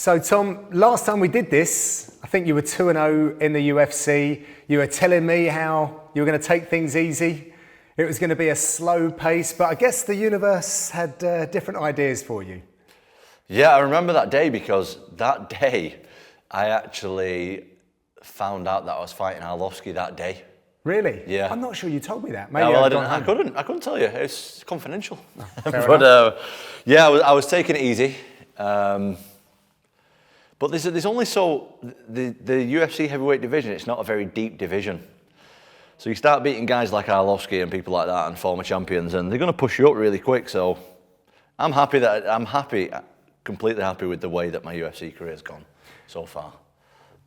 So Tom, last time we did this, I think you were 2-0 in the UFC. You were telling me how you were going to take things easy. It was going to be a slow pace, but I guess the universe had different ideas for you. Yeah, I remember that day because that day I actually found out that I was fighting Arlovski that day. Really? Yeah. I'm not sure you told me that. Maybe No, well, I've gone home. I couldn't tell you. It's confidential. Fair But enough. yeah, I was taking it easy. But there's only the UFC heavyweight division. It's not a very deep division. So you start beating guys like Arlovski and people like that and former champions, and they're going to push you up really quick. So I'm completely happy with the way that my UFC career has gone so far.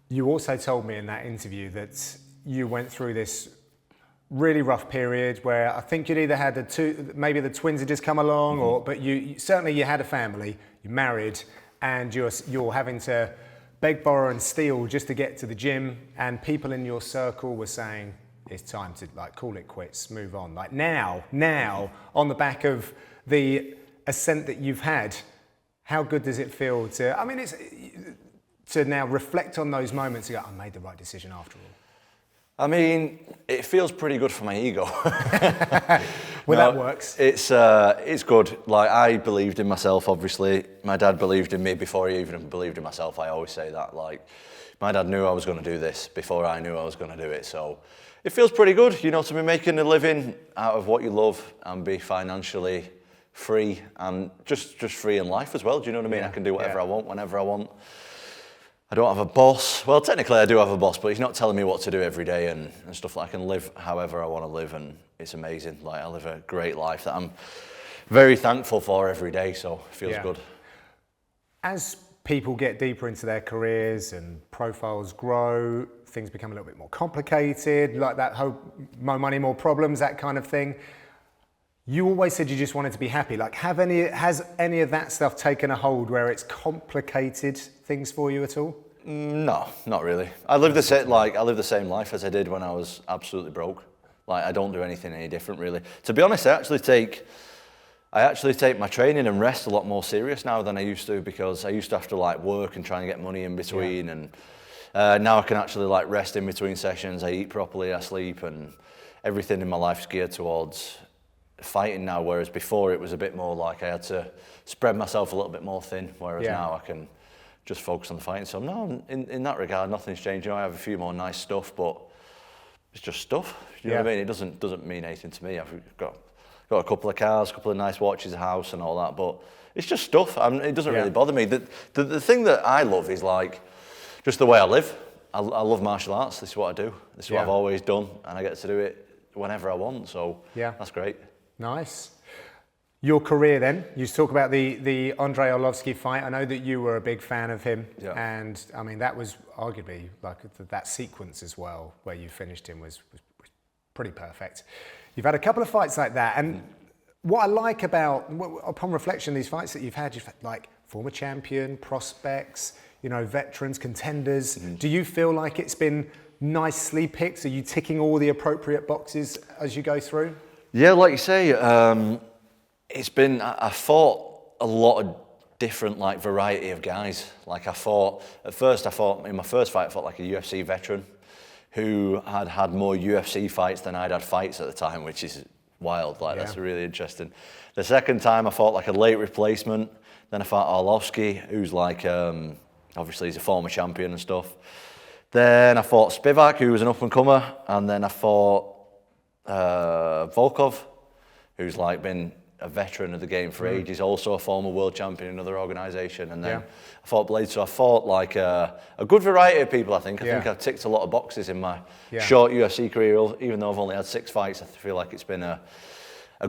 You also told me in that interview that you went through this really rough period where I think you'd either had maybe the twins had just come along, but you certainly you had a family, you married, and you're having to beg, borrow, and steal just to get to the gym, and people in your circle were saying it's time to call it quits, move on. Like now, on the back of the ascent that you've had, how good does it feel to now reflect on those moments and go, I made the right decision after all? I mean, it feels pretty good for my ego. That works. It's good. Like, I believed in myself, obviously. My dad believed in me before he even believed in myself. I always say that. Like, my dad knew I was going to do this before I knew I was going to do it. So it feels pretty good, to be making a living out of what you love and be financially free and just free in life as well. Do you know what I mean? Yeah. I can do whatever I want, whenever I want. I don't have a boss. Well, technically I do have a boss, but he's not telling me what to do every day and stuff. I can live however I want to live, and it's amazing. Like, I live a great life that I'm very thankful for every day, so it feels good. As people get deeper into their careers and profiles grow, things become a little bit more complicated, like that whole more money, more problems, that kind of thing. You always said you just wanted to be happy. Like, has any of that stuff taken a hold where it's complicated things for you at all? No, not really. I live the same life as I did when I was absolutely broke. Like, I don't do anything any different, really. To be honest, I actually take my training and rest a lot more serious now than I used to, because I used to have to work and try and get money in between, and now I can actually rest in between sessions. I eat properly, I sleep, and everything in my life is geared towards fighting now, whereas before it was a bit more like I had to spread myself a little bit more thin, whereas now I can just focus on the fighting. So no, in that regard, nothing's changed. I have a few more nice stuff, but it's just stuff. You know what I mean? It doesn't mean anything to me. I've got a couple of cars, a couple of nice watches, a house and all that, but it's just stuff. It doesn't really bother me. The thing that I love is just the way I live. I love martial arts. This is what I do. This is what I've always done, and I get to do it whenever I want, so that's great. Nice. Your career then, you talk about the Andrei Arlovski fight. I know that you were a big fan of him, and I mean that was arguably that sequence as well where you finished him was pretty perfect. You've had a couple of fights like that, and what I like upon reflection, these fights that you've had former champion, prospects, veterans, contenders. Do you feel like it's been nicely picked? Are you ticking all the appropriate boxes as you go through? Yeah, like you say, it's been, I fought a lot of different variety of guys. At first in my first fight, I fought a UFC veteran who had more UFC fights than I'd had fights at the time, which is wild. That's really interesting. The second time I fought a late replacement. Then I fought Arlovski, who's obviously he's a former champion and stuff. Then I fought Spivak, who was an up and comer, and then I fought Volkov, who's been a veteran of the game for ages, also a former world champion in another organisation, and then I fought Blaydes. So I fought a good variety of people. I think I've ticked a lot of boxes in my short UFC career. Even though I've only had 6 fights, I feel like it's been a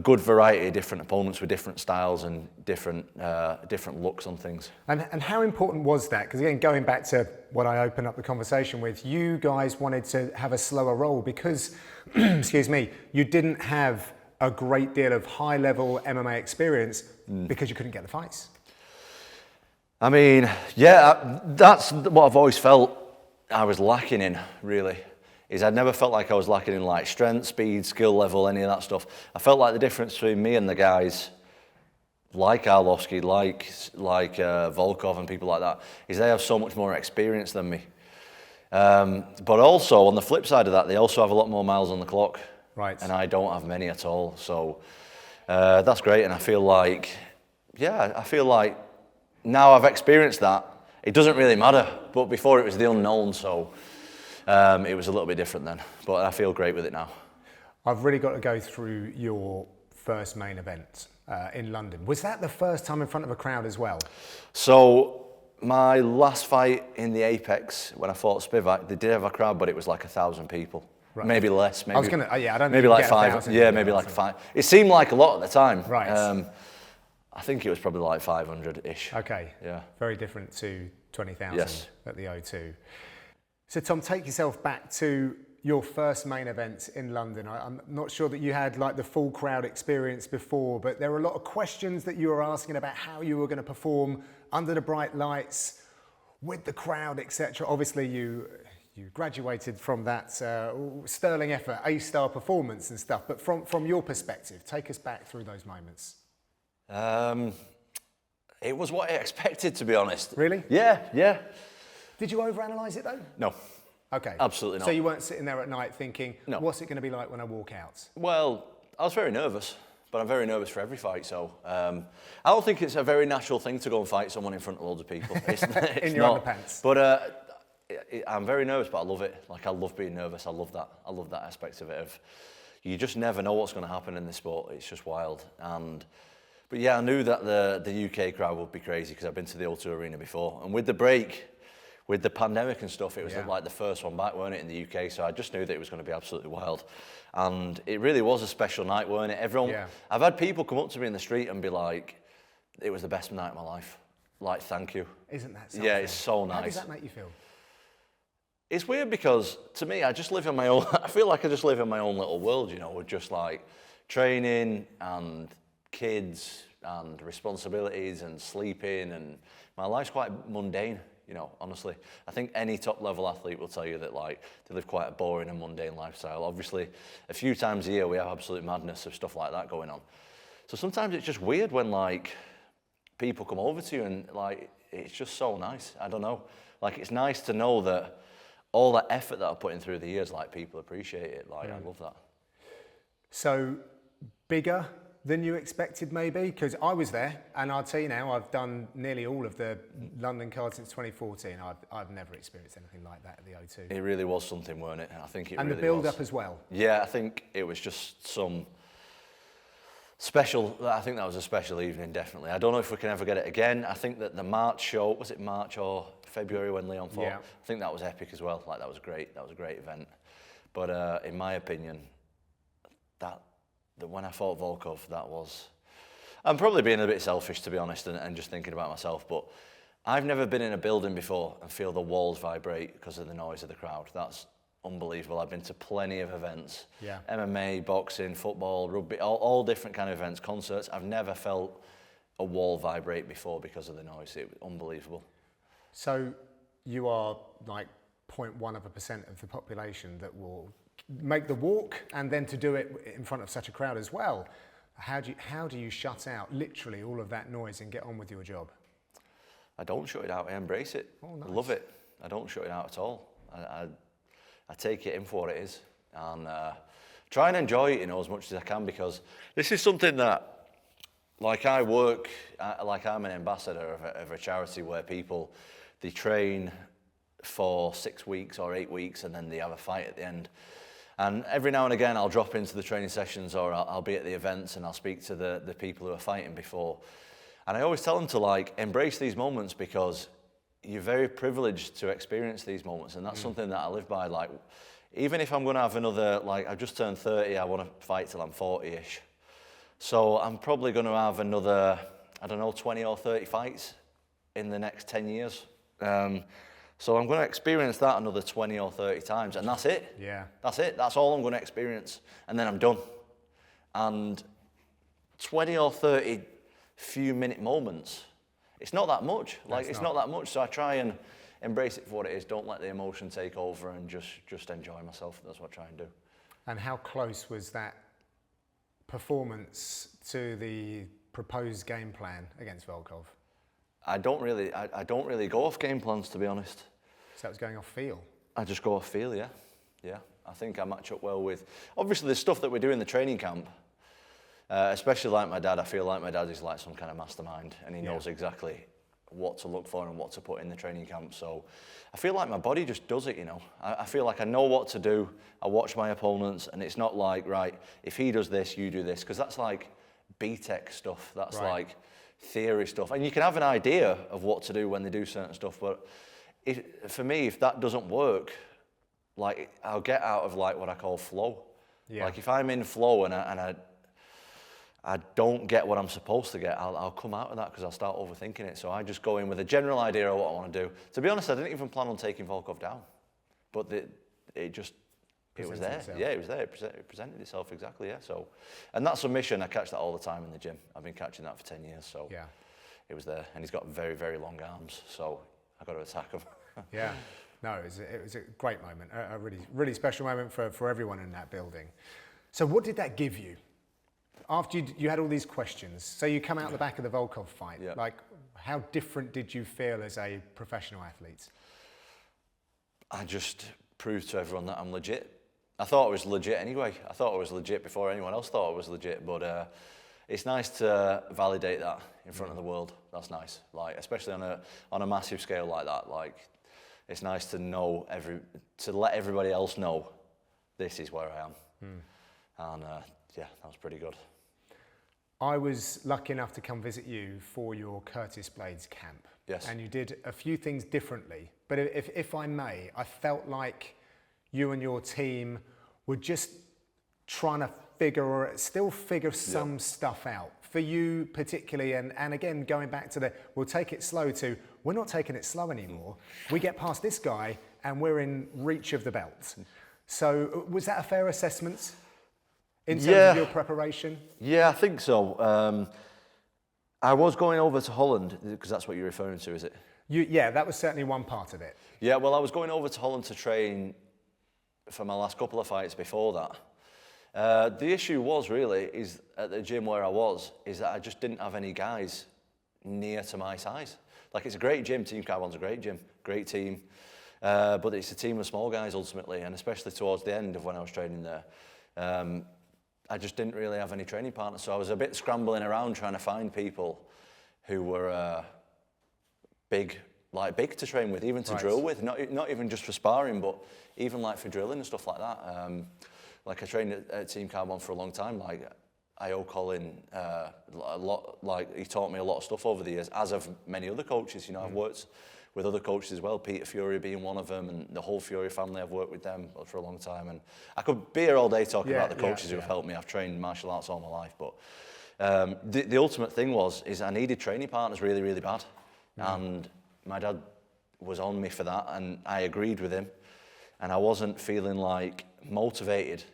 good variety of different opponents with different styles and different looks on things. And how important was that? Because again, going back to what I opened up the conversation with, you guys wanted to have a slower roll because, excuse me, you didn't have a great deal of high-level MMA experience because you couldn't get the fights. I mean, that's what I've always felt I was lacking in, really. I'd never felt like I was lacking in strength, speed, skill level, any of that stuff. I felt like the difference between me and the guys like Arlovsky, like Volkov and people like that, is they have so much more experience than me. But also, on the flip side of that, they also have a lot more miles on the clock. Right. And I don't have many at all. So that's great. And I feel like now I've experienced that. It doesn't really matter. But before it was the unknown, so it was a little bit different then. But I feel great with it now. I've really got to go through your first main event in London. Was that the first time in front of a crowd as well? So my last fight in the Apex, when I fought Spivak, they did have a crowd, but it was like 1,000 people. Right. Maybe less. Maybe, I was gonna, I don't. Maybe like 5. Yeah, maybe like 5. It seemed like a lot at the time. Right. I think it was probably like 500-ish. Okay. Yeah. Very different to 20,000 Yes. at the O2. So Tom, take yourself back to your first main event in London. I'm not sure that you had like the full crowd experience before, but there were a lot of questions that you were asking about how you were going to perform under the bright lights, with the crowd, etc. Obviously, you graduated from that sterling effort, A-star performance and stuff. But from your perspective, take us back through those moments. It was what I expected, to be honest. Really? Yeah. Did you overanalyze it though? No. Okay. Absolutely not. So you weren't sitting there at night thinking, No. what's it going to be like when I walk out? Well, I was very nervous, but I'm very nervous for every fight. So I don't think it's a very natural thing to go and fight someone in front of loads of people. It's In your not. underpants. But I'm very nervous, but I love it. Like, I love being nervous. I love that. I love that aspect of it. Of you just never know what's going to happen in this sport. It's just wild. But yeah, I knew that the UK crowd would be crazy because I've been to the O2 Arena before. And with the break, with the pandemic and stuff, it was like the first one back, weren't it, in the UK? So I just knew that it was going to be absolutely wild. And it really was a special night, weren't it? I've had people come up to me in the street and be like, it was the best night of my life. Like, thank you. Isn't that something? Yeah, it's so nice. How does that make you feel? It's weird because, to me, I just live in my own, I feel like I just live in my own little world, you know, with just like training and kids and responsibilities and sleeping, and my life's quite mundane, you know, honestly. I think any top level athlete will tell you that, like, they live quite a boring and mundane lifestyle. Obviously, a few times a year we have absolute madness of stuff like that going on. So sometimes it's just weird when, like, people come over to you and, like, it's just so nice. I don't know. Like, it's nice to know that all that effort that I've put in through the years, like, people appreciate it. Like, I love that. So, bigger than you expected, maybe? Because I was there, and I'll tell you now, I've done nearly all of the London cards since 2014. I've never experienced anything like that at the O2. It really was something, weren't it? I think it really was. And the build-up as well. Yeah, I think it was just some special, I think that was a special evening, definitely. I don't know if we can ever get it again. I think that the March show, was it March or February when Leon fought? Yeah. I think that was epic as well. Like, that was great. That was a great event. But in my opinion, that when I fought Volkov, that was... I'm probably being a bit selfish, to be honest, and just thinking about myself, but I've never been in a building before and feel the walls vibrate because of the noise of the crowd. That's unbelievable. I've been to plenty of events. Yeah. MMA, boxing, football, rugby, all different kind of events, concerts. I've never felt a wall vibrate before because of the noise. It was unbelievable. So you are like 0.1% of the population that will make the walk, and then to do it in front of such a crowd as well. How do you shut out literally all of that noise and get on with your job? I don't shut it out. I embrace it. Oh, nice. I love it. I don't shut it out at all. I take it in for what it is, and try and enjoy it, you know, as much as I can, because this is something that, like, I work, like, I'm an ambassador of a charity where people, they train for 6 weeks or 8 weeks, and then they have a fight at the end. And every now and again, I'll drop into the training sessions, or I'll be at the events and I'll speak to the people who are fighting before. And I always tell them to, like, embrace these moments, because you're very privileged to experience these moments. And that's something that I live by. Like, even if I'm going to have another, like, I've just turned 30, I want to fight till I'm 40-ish. So I'm probably going to have another, I don't know, 20 or 30 fights in the next 10 years. So I'm going to experience that another 20 or 30 times, and that's it. Yeah. That's it. That's all I'm going to experience, and then I'm done. And 20 or 30 few-minute moments, it's not that much. Like, it's not that much, so I try and embrace it for what it is. Don't let the emotion take over, and just enjoy myself. That's what I try and do. And how close was that performance to the proposed game plan against Volkov? I don't really go off game plans, to be honest. So it was going off feel? I just go off feel, yeah. Yeah, I think I match up well with... Obviously, the stuff that we do in the training camp, especially like my dad, I feel like my dad is like some kind of mastermind, and he knows exactly what to look for and what to put in the training camp. So I feel like my body just does it, you know. I feel like I know what to do. I watch my opponents, and it's not like, right, if he does this, you do this, because that's like BTEC stuff. That's like theory stuff. And you can have an idea of what to do when they do certain stuff, but for me, if that doesn't work, like I'll get out of like what I call flow. Yeah. Like if I'm in flow and I don't get what I'm supposed to get, I'll come out of that because I'll start overthinking it. So I just go in with a general idea of what I want to do. To be honest, I didn't even plan on taking Volkov down, but it was there. Itself. Yeah, it was there. It presented itself exactly. Yeah. So, and that submission, I catch that all the time in the gym. I've been catching that for 10 years. So yeah, it was there, and he's got very, very long arms. So I got to attack him. Yeah. No, it was a great moment, a really, really special moment for everyone in that building. So what did that give you? After you had all these questions, so you come out the back of the Volkov fight, like how different did you feel as a professional athlete? I just proved to everyone that I'm legit. I thought I was legit anyway. I thought I was legit before anyone else thought I was legit, but it's nice to validate that in front of the world. That's nice, like especially on a massive scale like that. Like it's nice to know to let everybody else know this is where I am, and yeah, that was pretty good. I was lucky enough to come visit you for your Curtis Blaydes camp. Yes. And you did a few things differently. But if I may, I felt like you and your team were just trying to still figure some stuff out. For you particularly, and again, going back to we'll take it slow to, we're not taking it slow anymore. We get past this guy and we're in reach of the belt. So was that a fair assessment? In terms of your preparation? Yeah, I think so. I was going over to Holland, because that's what you're referring to, is it? Yeah, that was certainly one part of it. Yeah, well, I was going over to Holland to train for my last couple of fights before that. The issue was really, is at the gym where I was, is that I just didn't have any guys near to my size. Like, it's a great gym, Team Carbon's a great gym, great team, but it's a team of small guys ultimately, and especially towards the end of when I was training there. I just didn't really have any training partners, so I was a bit scrambling around trying to find people who were big to train with, even to drill with, not even just for sparring, but even like for drilling and stuff like that. Like I trained at Team Carbon for a long time. Like I owe Colin a lot. Like he taught me a lot of stuff over the years, as have many other coaches. You know, I've worked with other coaches as well, Peter Fury being one of them, and the whole Fury family. I've worked with them for a long time, and I could be here all day talking about the coaches who have helped me. I've trained martial arts all my life, but the ultimate thing is I needed training partners really, really bad, and my dad was on me for that, and I agreed with him, and I wasn't feeling like motivated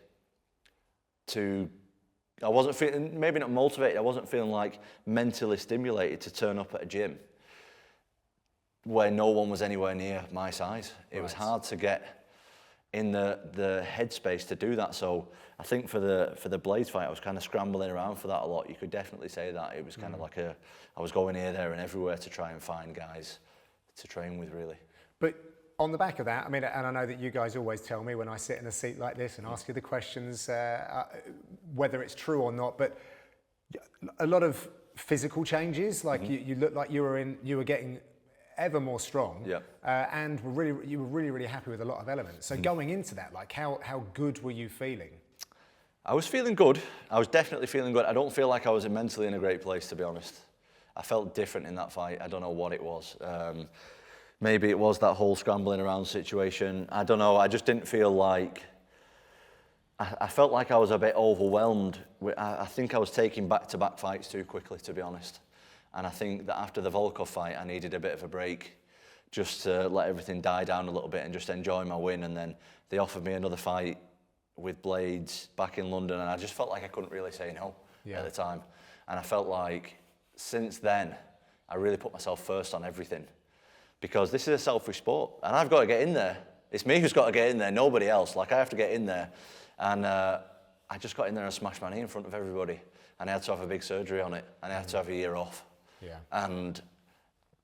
I wasn't feeling, maybe not motivated, I wasn't feeling like mentally stimulated to turn up at a gym where no one was anywhere near my size. It was hard to get in the headspace to do that. So I think for the Blaydes fight, I was kind of scrambling around for that a lot. You could definitely say that. It was kind of like I was going here, there and everywhere to try and find guys to train with, really. But on the back of that, I mean, and I know that you guys always tell me when I sit in a seat like this and ask you the questions, whether it's true or not, but a lot of physical changes, like you look like you were getting ever more strong, and you were really happy with a lot of elements. So going into that, like how good were you feeling? I was feeling good. I was definitely feeling good. I don't feel like I was mentally in a great place, to be honest. I felt different in that fight. I don't know what it was. Maybe it was that whole scrambling around situation. I don't know. I just didn't feel like... I felt like I was a bit overwhelmed. I think I was taking back-to-back fights too quickly, to be honest. And I think that after the Volkov fight, I needed a bit of a break just to let everything die down a little bit and just enjoy my win. And then they offered me another fight with Blaydes back in London, and I just felt like I couldn't really say no at the time. And I felt like since then, I really put myself first on everything, because this is a selfish sport, and I've got to get in there. It's me who's got to get in there, nobody else. Like, I have to get in there. And I just got in there and smashed my knee in front of everybody. and I had to have a big surgery on it, and I had to have a year off. Yeah. And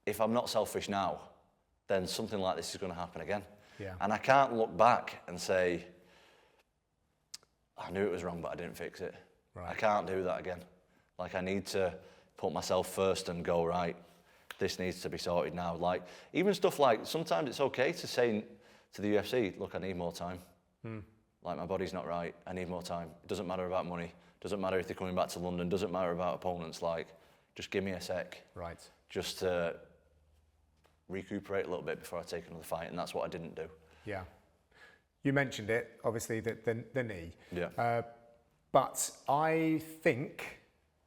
if I'm not selfish now, then something like this is going to happen again. Yeah. And I can't look back and say, I knew it was wrong, but I didn't fix it. Right. I can't do that again. Like, I need to put myself first and go, right, this needs to be sorted now. Like, even stuff like, sometimes it's okay to say to the UFC, look, I need more time. Like, my body's not right, I need more time. It doesn't matter about money, doesn't matter if they're coming back to London, doesn't matter about opponents. Like, just give me a sec. Right. Just to recuperate a little bit before I take another fight, and that's what I didn't do. Yeah. You mentioned it, obviously, the knee. Yeah. But I think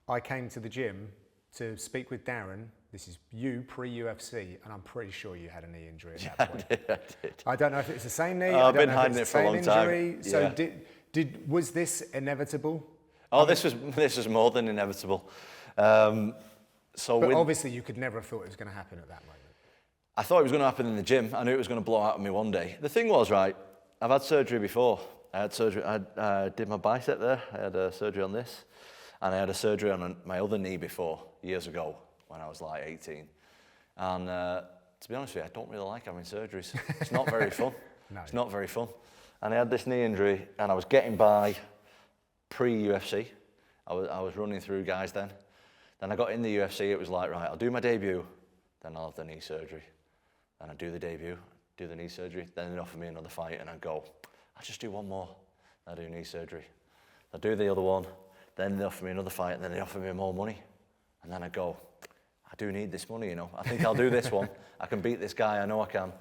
I came to the gym to speak with Darren. This is you pre-UFC, and I'm pretty sure you had a knee injury at that point. I did. I don't know if it's the same knee. I've been I don't know if hiding it's it for a the same long time. injury. So Yeah. was this inevitable? Oh, this was more than inevitable. But obviously you could never have thought it was going to happen at that moment. I thought it was going to happen in the gym. I knew it was going to blow out of me one day. The thing was, right, I've had surgery before. I did my bicep there. I had a surgery on this. And I had a surgery on my other knee before, years ago, when I was like 18. And to be honest with you, I don't really like having surgeries. It's not very fun. No. It's not very fun. And I had this knee injury, and I was getting by pre-UFC. I was running through guys then. Then I got in the UFC, it was like, right, I'll do my debut, then I'll have the knee surgery. Then I'd do the debut, do the knee surgery, then they'd offer me another fight, and I'd go, I'll just do one more. I'll do knee surgery. I'd do the other one, then they'd offer me another fight, and then they'd offer me more money. And then I'd go, I do need this money, you know. I think I'll do this one. I can beat this guy, I know I can.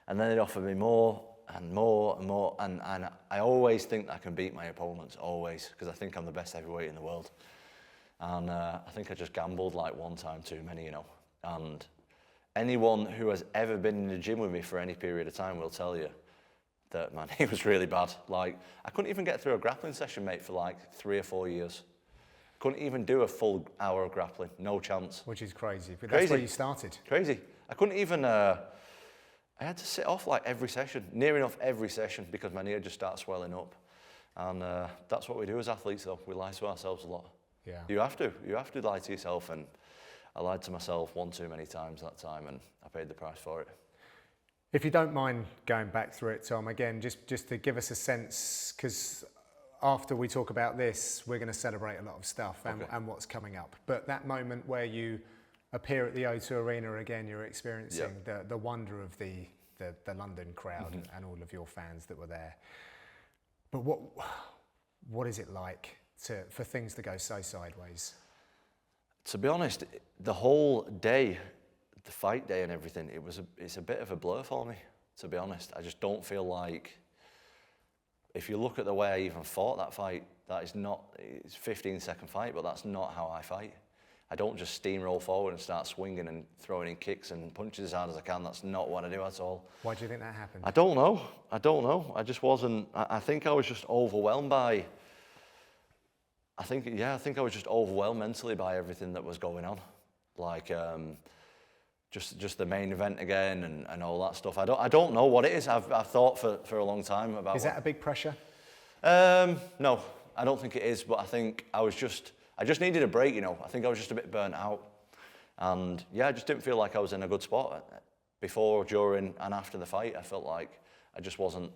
And then they'd offer me more and more and more. And I always think I can beat my opponents, always, because I think I'm the best heavyweight in the world. And I think I just gambled like one time too many, you know. And anyone who has ever been in the gym with me for any period of time will tell you that, man, it was really bad. Like, I couldn't even get through a grappling session, mate, for like 3 or 4 years. Couldn't even do a full hour of grappling, no chance. Which is crazy, but Crazy. that's where you started. Crazy. I couldn't even, I had to sit off like every session, near enough every session, because my knee had just started swelling up. And that's what we do as athletes, though. We lie to ourselves a lot. Yeah. You have to lie to yourself, and I lied to myself one too many times that time, and I paid the price for it. If you don't mind going back through it, Tom, again, just to give us a sense, because after we talk about this, we're going to celebrate a lot of stuff and what's coming up. But that moment where you appear at the O2 Arena again, you're experiencing the wonder of the London crowd and all of your fans that were there. But what is it like for things to go so sideways? To be honest, the whole day, the fight day and everything, it's a bit of a blur for me, to be honest. I just don't feel like, if you look at the way I even fought that fight, it's a 15-second fight, but that's not how I fight. I don't just steamroll forward and start swinging and throwing in kicks and punches as hard as I can. That's not what I do at all. Why do you think that happened? I don't know. I just wasn't, I think I was just overwhelmed by, I think I was just overwhelmed mentally by everything that was going on. Like, just the main event again and all that stuff. I don't know what it is. I've thought for a long time about. Is that a big pressure? No, I don't think it is. But I think I just needed a break. You know, I think I was just a bit burnt out, and I just didn't feel like I was in a good spot before, during, and after the fight. I felt like I just wasn't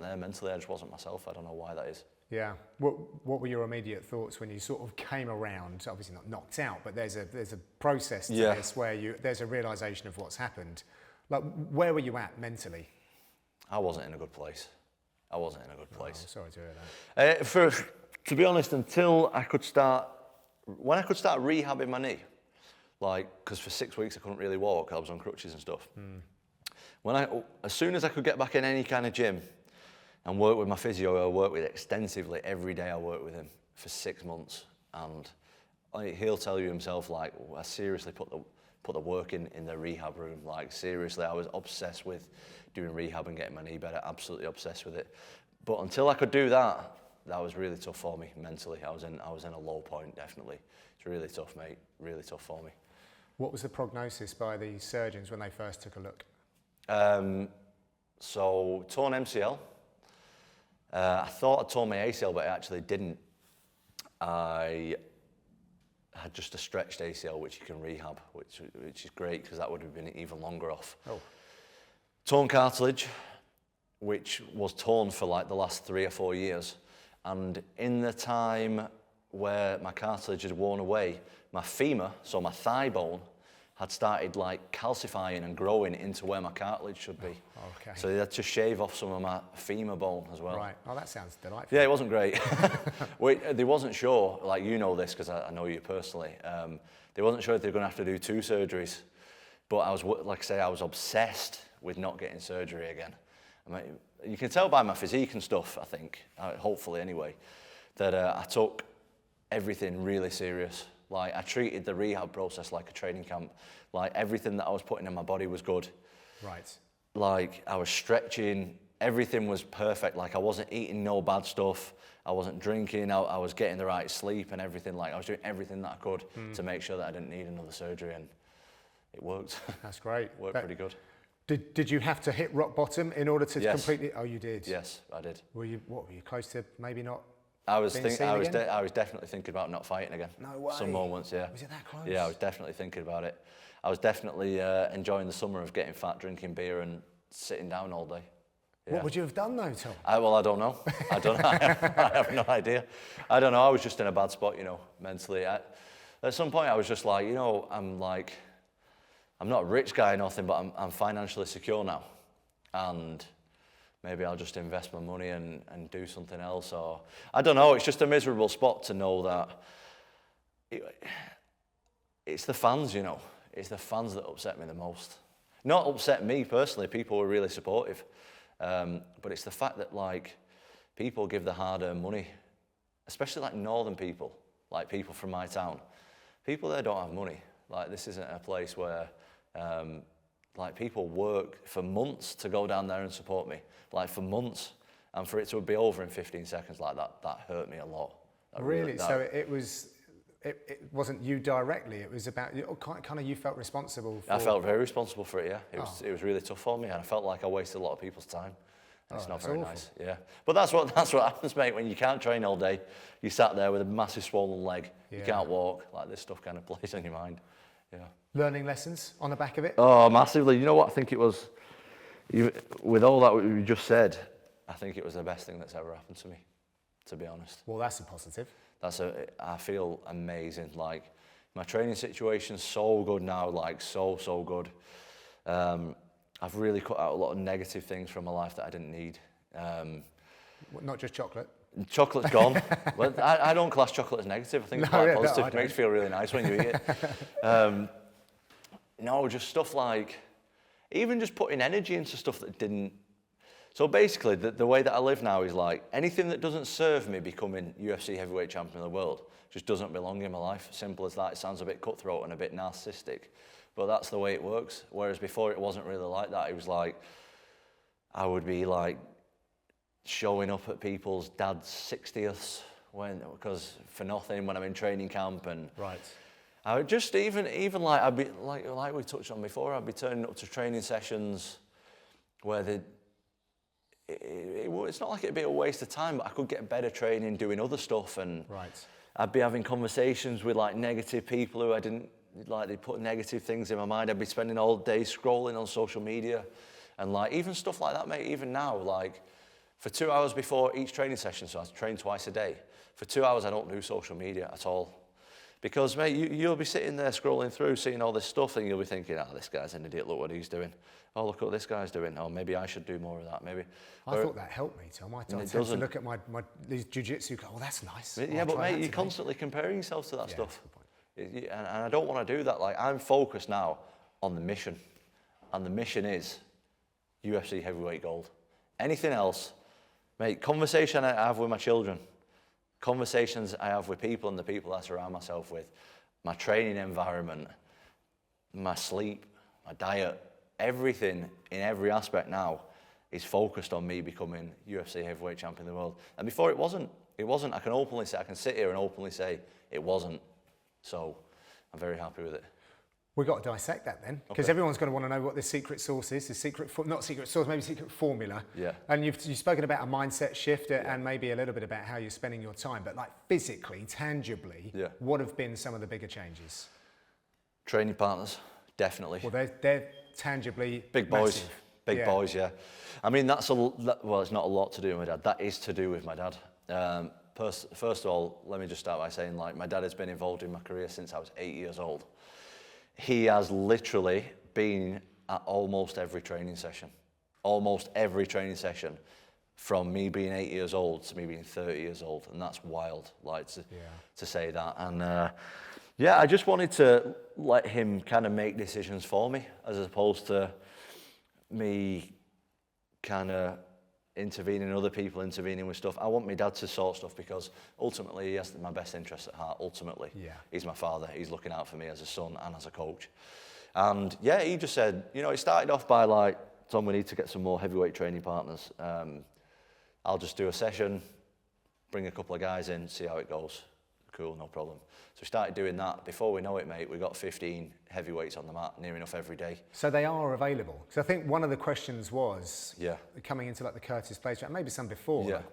there mentally. I just wasn't myself. I don't know why that is. Yeah. What were your immediate thoughts when you sort of came around? Obviously not knocked out, but there's a process to this where there's a realization of what's happened. Like, where were you at mentally? I wasn't in a good place. Oh, sorry to hear that. To be honest, until when I could start rehabbing my knee, like, because for 6 weeks I couldn't really walk. I was on crutches and stuff. As soon as I could get back in any kind of gym and work with my physio, I worked with extensively every day. I worked with him for 6 months, and he'll tell you himself, like, I seriously put the work in the rehab room. Like, seriously, I was obsessed with doing rehab and getting my knee better. Absolutely obsessed with it. But until I could do that, that was really tough for me mentally. I was in a low point, definitely. It's really tough, mate. Really tough for me. What was the prognosis by the surgeons when they first took a look? So torn MCL. I thought I tore my ACL, but I actually didn't. I had just a stretched ACL, which you can rehab, which is great because that would have been even longer off. Oh. Torn cartilage, which was torn for like the last 3 or 4 years. And in the time where my cartilage had worn away, my femur, so my thigh bone, had started like calcifying and growing into where my cartilage should be. Oh, okay. So they had to shave off some of my femur bone as well. Right. Oh, that sounds delightful. Yeah, it wasn't great. They wasn't sure, like you know this because I know you personally, they wasn't sure if they were going to have to do 2 surgeries. But I was, like I say, I was obsessed with not getting surgery again. I mean, you can tell by my physique and stuff, I think, hopefully anyway, that I took everything really serious. Like, I treated the rehab process like a training camp. Like, everything that I was putting in my body was good. Right. Like, I was stretching, everything was perfect. Like, I wasn't eating no bad stuff. I wasn't drinking. I was getting the right sleep and everything. Like, I was doing everything that I could to make sure that I didn't need another surgery, and it worked. That's great. It worked pretty good. Did you have to hit rock bottom in order to completely? Oh, you did. Yes, I did. Were you close to maybe not? I was definitely thinking about not fighting again. No way. Some moments, yeah. Was it that close? Yeah, I was definitely thinking about it. I was definitely enjoying the summer of getting fat, drinking beer, and sitting down all day. Yeah. What would you have done though, Tom? Well, I don't know. I don't know. I have no idea. I don't know. I was just in a bad spot, mentally. At some point, I was just like, I'm not a rich guy or nothing, but I'm financially secure now, and maybe I'll just invest my money and do something else. Or I don't know. It's just a miserable spot to know that it's the fans, It's the fans that upset me the most. Not upset me personally. People were really supportive. But it's the fact that, like, people give the hard-earned money, especially, like, northern people, like people from my town. People there don't have money. Like, this isn't a place where, like, people work for months to go down there and support me. Like, for months. And for it to be over in 15 seconds like that hurt me a lot. Really? So it wasn't you directly, it was about, kind of you felt responsible for... I felt very responsible for it, yeah. It was really tough for me, and I felt like I wasted a lot of people's time. And it's not very nice, yeah. But that's what happens, mate, when you can't train all day. You sat there with a massive swollen leg, you can't walk, like this stuff kind of plays on your mind, yeah. Learning lessons on the back of it? Oh, massively. You know what, I think it was, with all that we just said, I think it was the best thing that's ever happened to me, to be honest. Well, that's a positive. I feel amazing. Like, my training situation's so good now, like so good. I've really cut out a lot of negative things from my life that I didn't need. Not just chocolate? Chocolate's gone. Well, I don't class chocolate as negative. I think it's quite positive. It makes you feel really nice when you eat it. No, just stuff like, even just putting energy into stuff that didn't. So basically, the way that I live now is like, anything that doesn't serve me becoming UFC heavyweight champion of the world just doesn't belong in my life. Simple as that. It sounds a bit cutthroat and a bit narcissistic, but that's the way it works. Whereas before, it wasn't really like that. It was like, I would be like showing up at people's dad's 60ths because for nothing when I'm in training camp, and right. I would just even like, I'd be like we touched on before, I'd be turning up to training sessions where it's not like it'd be a waste of time, but I could get better training doing other stuff, and right. I'd be having conversations with like negative people who I didn't like. They put negative things in my mind. I'd be spending all day scrolling on social media, and like even stuff like that, mate. Even now, like for 2 hours before each training session, so I train twice a day. For 2 hours, I don't do social media at all. Because, mate, you'll be sitting there scrolling through, seeing all this stuff, and you'll be thinking, this guy's an idiot, look what he's doing. Oh, look what this guy's doing. Oh, maybe I should do more of that, maybe. I thought that helped me, Tom. I tend to look at these jiu-jitsu, go, that's nice. Yeah, but mate, you're constantly comparing yourself to that stuff. And I don't want to do that. Like, I'm focused now on the mission. And the mission is UFC heavyweight gold. Anything else, mate, conversation I have with my children, conversations I have with people and the people I surround myself with, my training environment, my sleep, my diet, everything in every aspect now is focused on me becoming UFC heavyweight champion of the world. And before it wasn't. I can sit here and openly say it wasn't. So I'm very happy with it. We've got to dissect that then, because everyone's going to want to know what the secret sauce is, not secret sauce, maybe secret formula. Yeah. And you've spoken about a mindset shift and maybe a little bit about how you're spending your time, but like physically, tangibly, what have been some of the bigger changes? Training partners, definitely. Well, they're tangibly big boys. massive. Big boys, yeah. I mean, well, it's not a lot to do with my dad. That is to do with my dad. First of all, let me just start by saying, like, my dad has been involved in my career since I was 8 years old. He has literally been at almost every training session. Almost every training session, from me being 8 years old to me being 30 years old. And that's wild, like, to say that. And yeah, I just wanted to let him kind of make decisions for me, as opposed to me kind of intervening, other people intervening with stuff. I want my dad to sort stuff because ultimately he has my best interests at heart. Ultimately, he's my father. He's looking out for me as a son and as a coach. And yeah, he just said, you know, he started off by like, Tom, we need to get some more heavyweight training partners. I'll just do a session, bring a couple of guys in, see how it goes. Cool, no problem. So we started doing that. Before we know it, mate, we got 15 heavyweights on the mat, near enough every day. So they are available. Because I think one of the questions was, coming into like the Curtis Blaydes, and maybe some before, like,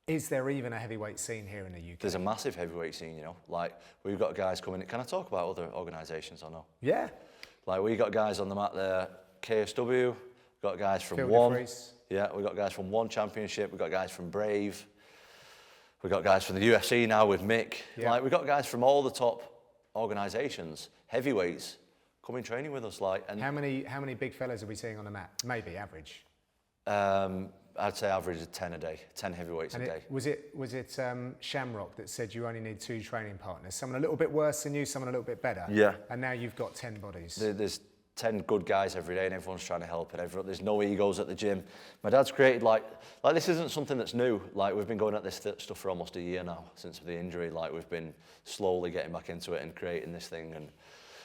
is there even a heavyweight scene here in the UK? There's a massive heavyweight scene, you know. Like, we've got guys coming in. Can I talk about other organisations or no? Yeah. Like, we got guys on the mat there, KSW, got guys from Yeah, we got guys from One Championship, we got guys from Brave. We've got guys from the UFC now with Mick. Like, we've got guys from all the top organisations, heavyweights, coming training with us. Like, and how many big fellas are we seeing on the mat? Maybe average. I'd say average of 10 a day, 10 heavyweights a day. Was it Shamrock that said you only need 2 training partners? Someone a little bit worse than you, someone a little bit better. Yeah. And now you've got 10 bodies. There's 10 good guys every day and everyone's trying to help and there's no egos at the gym. My dad's created like this isn't something that's new. Like, we've been going at this stuff for almost a year now since the injury. Like, we've been slowly getting back into it and creating this thing, and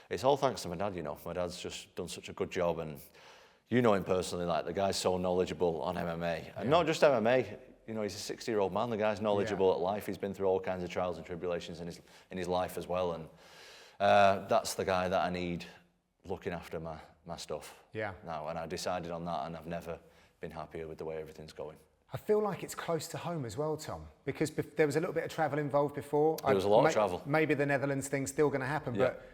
it's all thanks to my dad, you know. My dad's just done such a good job, and you know him personally, like, the guy's so knowledgeable on MMA. And not just MMA, you know, he's a 60-year-old man. The guy's knowledgeable at life. He's been through all kinds of trials and tribulations in his life as well, and that's the guy that I need looking after my stuff now. And I decided on that, and I've never been happier with the way everything's going. I feel like it's close to home as well, Tom, because there was a little bit of travel involved before. There was a lot of travel. Maybe the Netherlands thing's still going to happen, but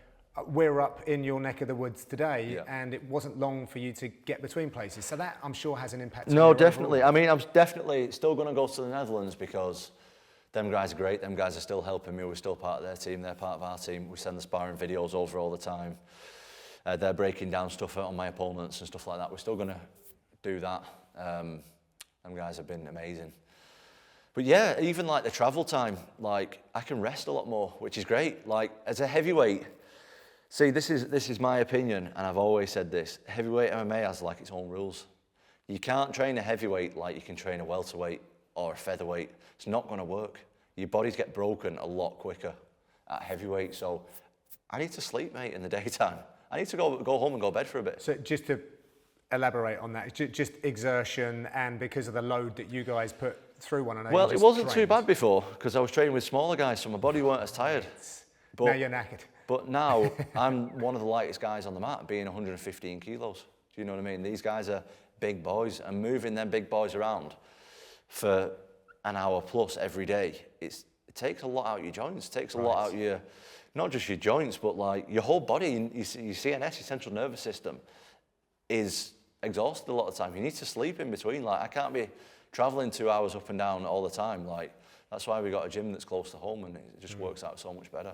we're up in your neck of the woods today, and it wasn't long for you to get between places. So that, I'm sure, has an impact. No, definitely. I mean, I'm definitely still going to go to the Netherlands because them guys are great. Them guys are still helping me. We're still part of their team. They're part of our team. We send the sparring videos over all the time. They're breaking down stuff on my opponents and stuff like that. We're still going to do that. Them guys have been amazing. But yeah, even like the travel time, like, I can rest a lot more, which is great. Like, as a heavyweight, see, this is my opinion, and I've always said this. Heavyweight MMA has like its own rules. You can't train a heavyweight like you can train a welterweight or a featherweight. It's not going to work. Your bodies get broken a lot quicker at heavyweight. So I need to sleep, mate, in the daytime. I need to go home and go to bed for a bit. So just to elaborate on that, just exertion, and because of the load that you guys put through one another. Well, it wasn't too bad before because I was training with smaller guys, so my body weren't as tired. But now you're knackered. But now I'm one of the lightest guys on the mat, being 115 kilos. Do you know what I mean? These guys are big boys, and moving them big boys around for an hour plus every day, it takes a lot out of your joints. It takes a lot out of your, not just your joints, but like your whole body. Your CNS, your central nervous system, is exhausted a lot of the time. You need to sleep in between. Like, I can't be traveling 2 hours up and down all the time. Like, that's why we got a gym that's close to home, and it just works out so much better.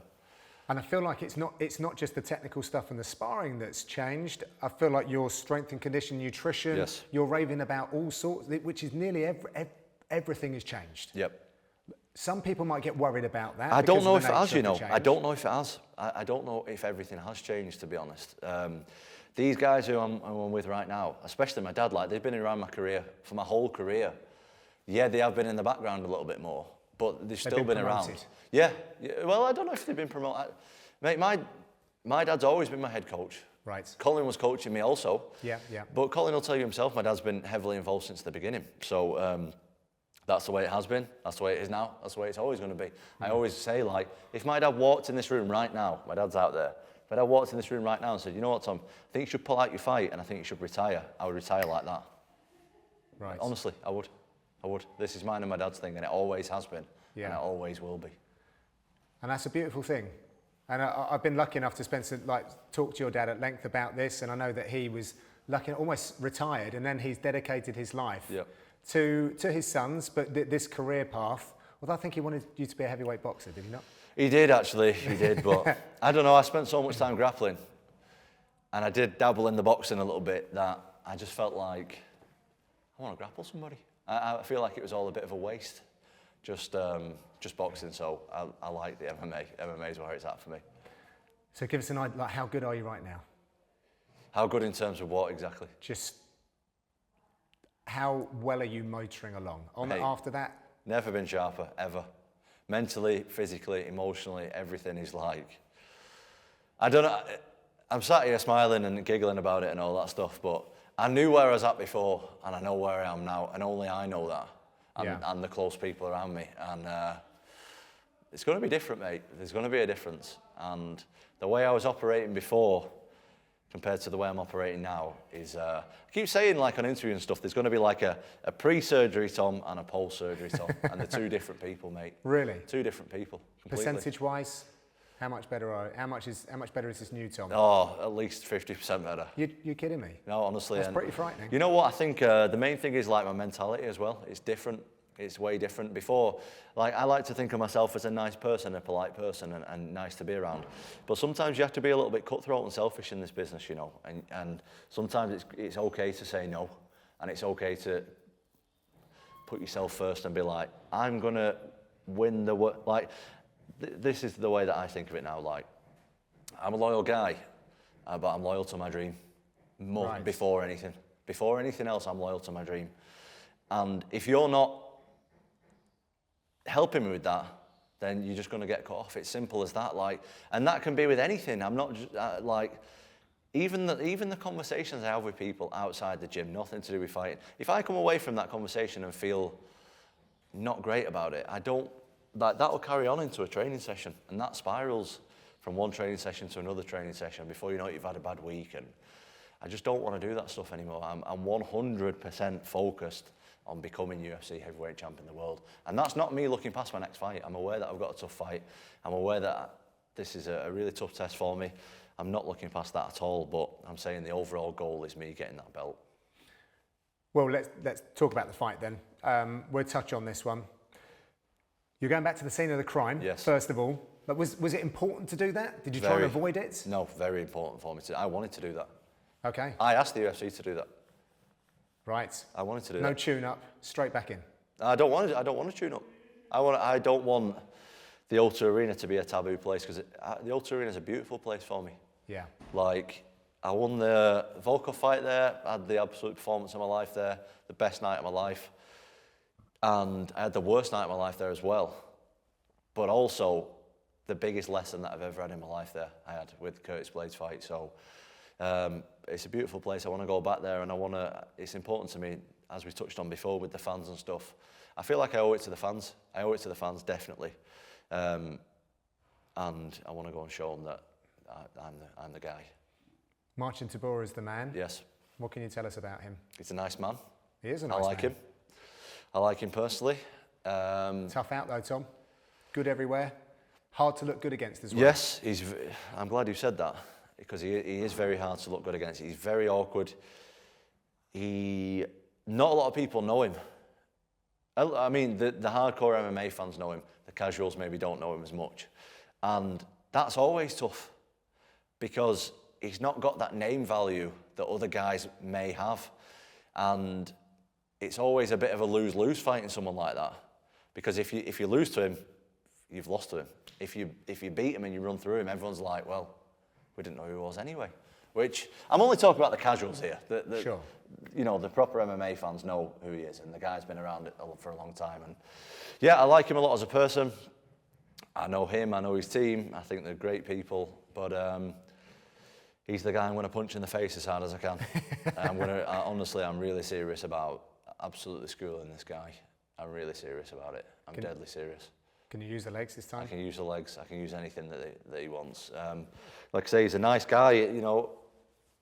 And I feel like it's not just the technical stuff and the sparring that's changed. I feel like your strength and conditioning, nutrition, you're raving about all sorts, which is nearly everything has changed. Yep. Some people might get worried about that. I don't know if it has, you know. I don't know if it has. I don't know if everything has changed, to be honest. These guys who I'm with right now, especially my dad, like, they've been around my career, for my whole career. Yeah, they have been in the background a little bit more, but they've still been around. Yeah. Well, I don't know if they've been promoted. Mate, my dad's always been my head coach. Right. Colin was coaching me also. Yeah. But Colin will tell you himself, my dad's been heavily involved since the beginning. So that's the way it has been. That's the way it is now. That's the way it's always going to be. I always say, like, if my dad walked in this room right now, my dad's out there. If But I walked in this room right now and said, you know what, Tom, I think you should pull out your fight and I think you should retire. I would retire like that. Right. Honestly, I would. This is mine and my dad's thing, and it always has been, and it always will be. And that's a beautiful thing. And I've been lucky enough to talk to your dad at length about this, and I know that he was lucky, almost retired, and then he's dedicated his life to his sons, but this career path. Although I think he wanted you to be a heavyweight boxer, did he not? He did, actually, he did, but I don't know, I spent so much time grappling, and I did dabble in the boxing a little bit, that I just felt like, I want to grapple somebody. I feel like it was all a bit of a waste, just boxing, so I like the MMA. MMA is where it's at for me. So give us an idea, like, how good are you right now? How good in terms of what exactly? Just how well are you motoring along? After that? Never been sharper, ever. Mentally, physically, emotionally, everything is like, I don't know, I'm sat here smiling and giggling about it and all that stuff, but I knew where I was at before and I know where I am now, and only I know that, and the close people around me. And it's going to be different, mate. There's going to be a difference. And the way I was operating before compared to the way I'm operating now is, I keep saying, like on interview and stuff, there's going to be like a pre-surgery Tom and a post-surgery Tom, and they're two different people, mate. Really? Two different people, completely. Percentage-wise, how much better is this new Tom? Oh, at least 50% better. You're kidding me? No, honestly. That's pretty frightening. You know what? I think the main thing is like my mentality as well. It's different. It's way different. Before, like, I like to think of myself as a nice person, a polite person, and nice to be around. But sometimes you have to be a little bit cutthroat and selfish in this business, you know. And sometimes it's okay to say no, and it's okay to put yourself first and be like, I'm gonna win the like. This is the way that I think of it now. Like, I'm a loyal guy, but I'm loyal to my dream more before anything. Before anything else, I'm loyal to my dream. And if you're not helping me with that, then you're just going to get cut off. It's simple as that. Like, and that can be with anything. I'm not just, like, even the conversations I have with people outside the gym, nothing to do with fighting. If I come away from that conversation and feel not great about it, that will carry on into a training session, and that spirals from one training session to another training session. Before you know it, you've had a bad week, and I just don't want to do that stuff anymore. I'm 100% focused on becoming UFC heavyweight champion in the world, and that's not me looking past my next fight. I'm aware that I've got a tough fight. I'm aware that this is a really tough test for me. I'm not looking past that at all, but I'm saying the overall goal is me getting that belt. Well, let's talk about the fight then. We'll touch on this one. You're going back to the scene of the crime, first of all. But was it important to do that? Did you try and avoid it? No, very important for me. I wanted to do that. Okay. I asked the UFC to do that. Right. I wanted to do that. No tune-up, straight back in. I don't want to tune up. I don't want the O2 Arena to be a taboo place, because the O2 Arena is a beautiful place for me. Yeah. Like, I won the Volkov fight there, I had the absolute performance of my life there, the best night of my life. And I had the worst night of my life there as well. But also, the biggest lesson that I've ever had in my life there, I had with Curtis Blaydes' fight. So it's a beautiful place. I want to go back there, and it's important to me, as we touched on before with the fans and stuff. I feel like I owe it to the fans. I owe it to the fans, definitely. And I want to go and show them that I'm the guy. Marcin Tybura is the man. Yes. What can you tell us about him? He's a nice man. He is a nice man. I like him. I like him personally. Tough out though, Tom. Good everywhere. Hard to look good against as well. Yes, I'm glad you said that, because he is very hard to look good against. He's very awkward. Not a lot of people know him. I mean, the hardcore MMA fans know him. The casuals maybe don't know him as much. And that's always tough, because he's not got that name value that other guys may have. And it's always a bit of a lose-lose fighting someone like that. Because if you lose to him, you've lost to him. If you beat him and you run through him, everyone's like, well, we didn't know who he was anyway. Which, I'm only talking about the casuals here. Sure. You know, the proper MMA fans know who he is, and the guy's been around it for a long time. And yeah, I like him a lot as a person. I know him, I know his team. I think they're great people, but he's the guy I'm going to punch in the face as hard as I can. Honestly, I'm really serious about absolutely schooling this guy. I'm really serious about it. I'm deadly serious. Can you use the legs this time? I can use the legs. I can use anything that he wants. Like I say, he's a nice guy. You know,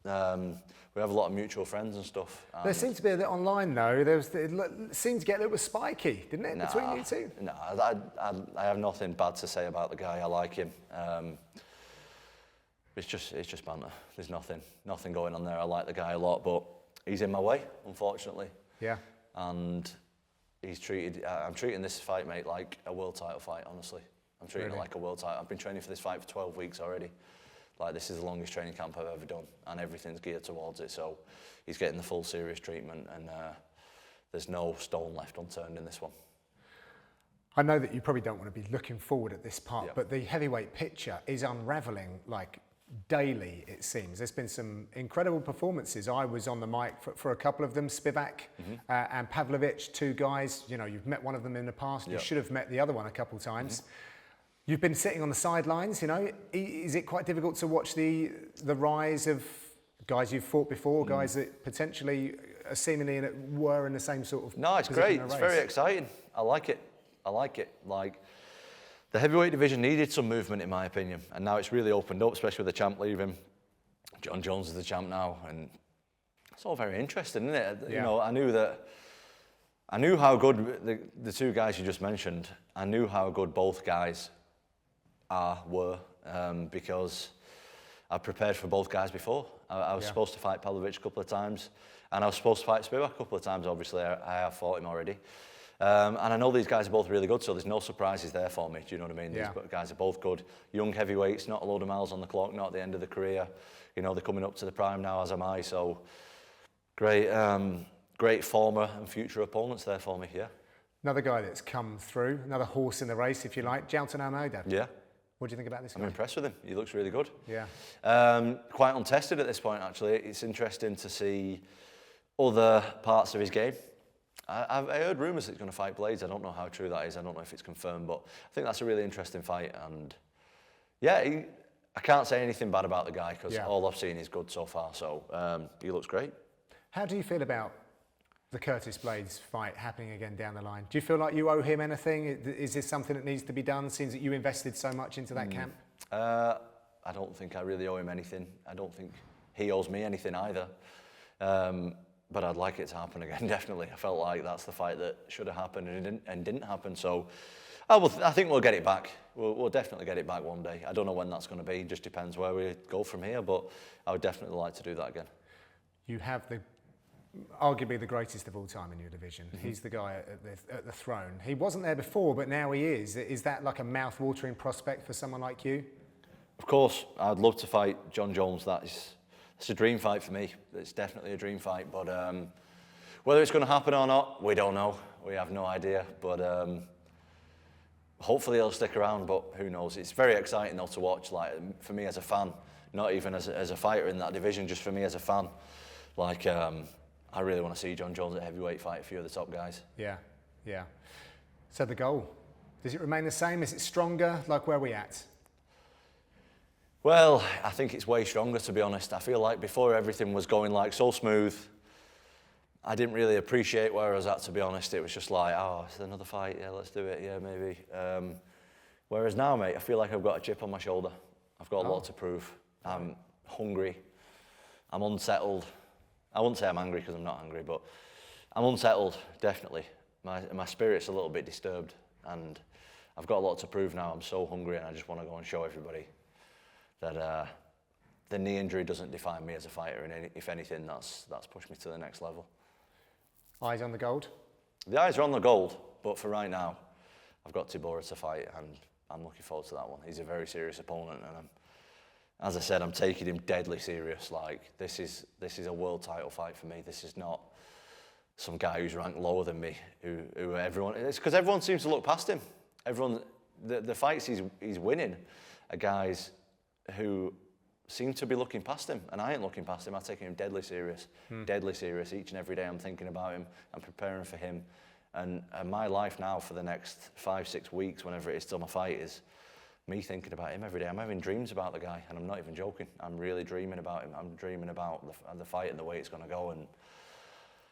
we have a lot of mutual friends and stuff. There seemed to be a bit online though. It seemed to get a little bit spiky, didn't it, between you two? No, I have nothing bad to say about the guy. I like him. It's just banter. There's nothing going on there. I like the guy a lot, but he's in my way, unfortunately. Yeah. And I'm treating this fight, mate, like a world title fight, honestly. I'm treating it like a world title. I've been training for this fight for 12 weeks already. Like, this is the longest training camp I've ever done, and everything's geared towards it. So he's getting the full serious treatment, and there's no stone left unturned in this one. I know that you probably don't want to be looking forward at this part, but the heavyweight picture is unravelling like daily, it seems. There's been some incredible performances. I was on the mic for a couple of them, Spivak and Pavlovich, two guys. You know, you've met one of them in the past. You should have met the other one a couple of times. You've been sitting on the sidelines, you know. Is it quite difficult to watch the rise of guys you've fought before, guys that potentially are seemingly were in the same sort of No, it's great. It's very exciting. I like it. Like, the heavyweight division needed some movement, in my opinion, and now it's really opened up, especially with the champ leaving. John Jones is the champ now, and it's all very interesting, isn't it? You know, I knew how good the two guys you just mentioned. I knew how good both guys were because I prepared for both guys before. I was supposed to fight Pavlovich a couple of times, and I was supposed to fight Spivak a couple of times. Obviously, I have fought him already. And I know these guys are both really good, so there's no surprises there for me. Do you know what I mean? These guys are both good. Young heavyweights, not a load of miles on the clock, not at the end of the career. You know, they're coming up to the prime now, as am I. So great former and future opponents there for me, yeah. Another guy that's come through, another horse in the race, if you like, Jalton Almeida. Yeah. What do you think about this guy? I'm impressed with him. He looks really good. Yeah. Quite untested at this point, actually. It's interesting to see other parts of his game. I heard rumours that he's going to fight Blaydes. I don't know how true that is. I don't know if it's confirmed, but I think that's a really interesting fight. And yeah, I can't say anything bad about the guy because all I've seen is good so far. So he looks great. How do you feel about the Curtis Blaydes fight happening again down the line? Do you feel like you owe him anything? Is this something that needs to be done since that you invested so much into that camp? I don't think I really owe him anything. I don't think he owes me anything either. But I'd like it to happen again, definitely. I felt like that's the fight that should have happened and didn't happen. So I think we'll get it back. We'll definitely get it back one day. I don't know when that's going to be. It just depends where we go from here. But I would definitely like to do that again. You have arguably the greatest of all time in your division. He's the guy at the throne. He wasn't there before, but now he is. Is that like a mouth-watering prospect for someone like you? Of course. I'd love to fight John Jones. It's a dream fight for me. It's definitely a dream fight, but whether it's going to happen or not, we don't know. We have no idea, but hopefully he'll stick around, but who knows. It's very exciting though to watch, like, for me as a fan, not even as a fighter in that division, just for me as a fan. Like, I really want to see John Jones at heavyweight fight a few of the top guys. Yeah. So the goal, does it remain the same? Is it stronger? Like, where are we at? Well, I think it's way stronger, to be honest. I feel like before everything was going like so smooth, I didn't really appreciate where I was at, to be honest. It was just like, oh, it's another fight, yeah, let's do it, yeah, maybe. Whereas now, mate, I feel like I've got a chip on my shoulder. I've got a lot to prove. I'm hungry. I'm unsettled. I wouldn't say I'm angry because I'm not angry, but I'm unsettled, definitely. My spirit's a little bit disturbed, and I've got a lot to prove now. I'm so hungry, and I just want to go and show everybody that the knee injury doesn't define me as a fighter, and if anything, that's pushed me to the next level. Eyes on the gold? The eyes are on the gold, but for right now, I've got Tybura to fight, and I'm looking forward to that one. He's a very serious opponent, and as I said, I'm taking him deadly serious. Like, this is a world title fight for me. This is not some guy who's ranked lower than me, who everyone... It's because everyone seems to look past him. The fights he's winning are guys who seem to be looking past him, and I ain't looking past him. I'm taking him deadly serious, deadly serious. Each and every day I'm thinking about him, I'm preparing for him, and my life now for the next 5-6 weeks, whenever it is till my fight, is me thinking about him every day. I'm having dreams about the guy, and I'm not even joking. I'm really dreaming about him. I'm dreaming about the fight and the way it's going to go. And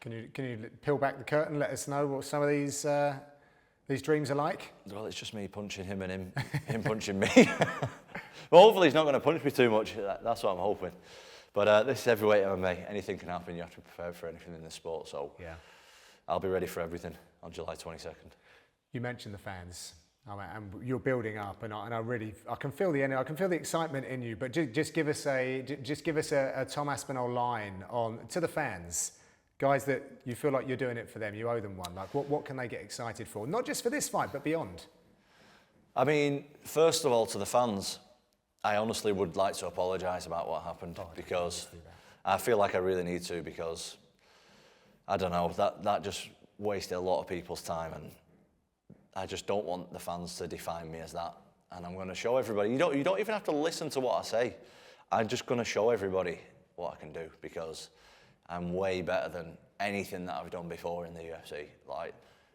can you peel back the curtain, let us know what some of these these dreams are like? Well, it's just me punching him and him punching me. Well, hopefully he's not going to punch me too much. That's what I'm hoping. But this is heavyweight MMA. Anything can happen. You have to be prepared for anything in this sport. So Yeah. I'll be ready for everything on July 22nd. You mentioned the fans, and you're building up, and I can feel the energy, I can feel the excitement in you. But just give us a Tom Aspinall line to the fans, guys that you feel like you're doing it for them. You owe them one. Like what can they get excited for? Not just for this fight, but beyond. I mean, first of all, to the fans, I honestly would like to apologise about what happened because I feel like I really need to, because I don't know, that just wasted a lot of people's time, and I just don't want the fans to define me as that. And I'm going to show everybody. You don't even have to listen to what I say. I'm just going to show everybody what I can do, because I'm way better than anything that I've done before in the UFC. Like,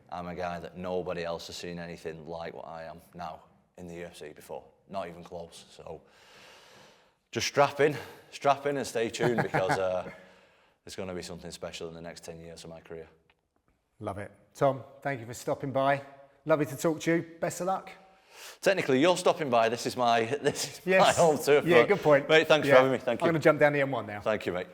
I'm a guy that nobody else has seen anything like what I am now in the UFC before. Not even close. So just strap in and stay tuned, because there's going to be something special in the next 10 years of my career. Love it. Tom, thank you for stopping by. Lovely to talk to you. Best of luck. Technically, you're stopping by. This is my home turf. Yeah, good point. Mate, thanks for having me. Thank you. I'm going to jump down the M1 now. Thank you, mate.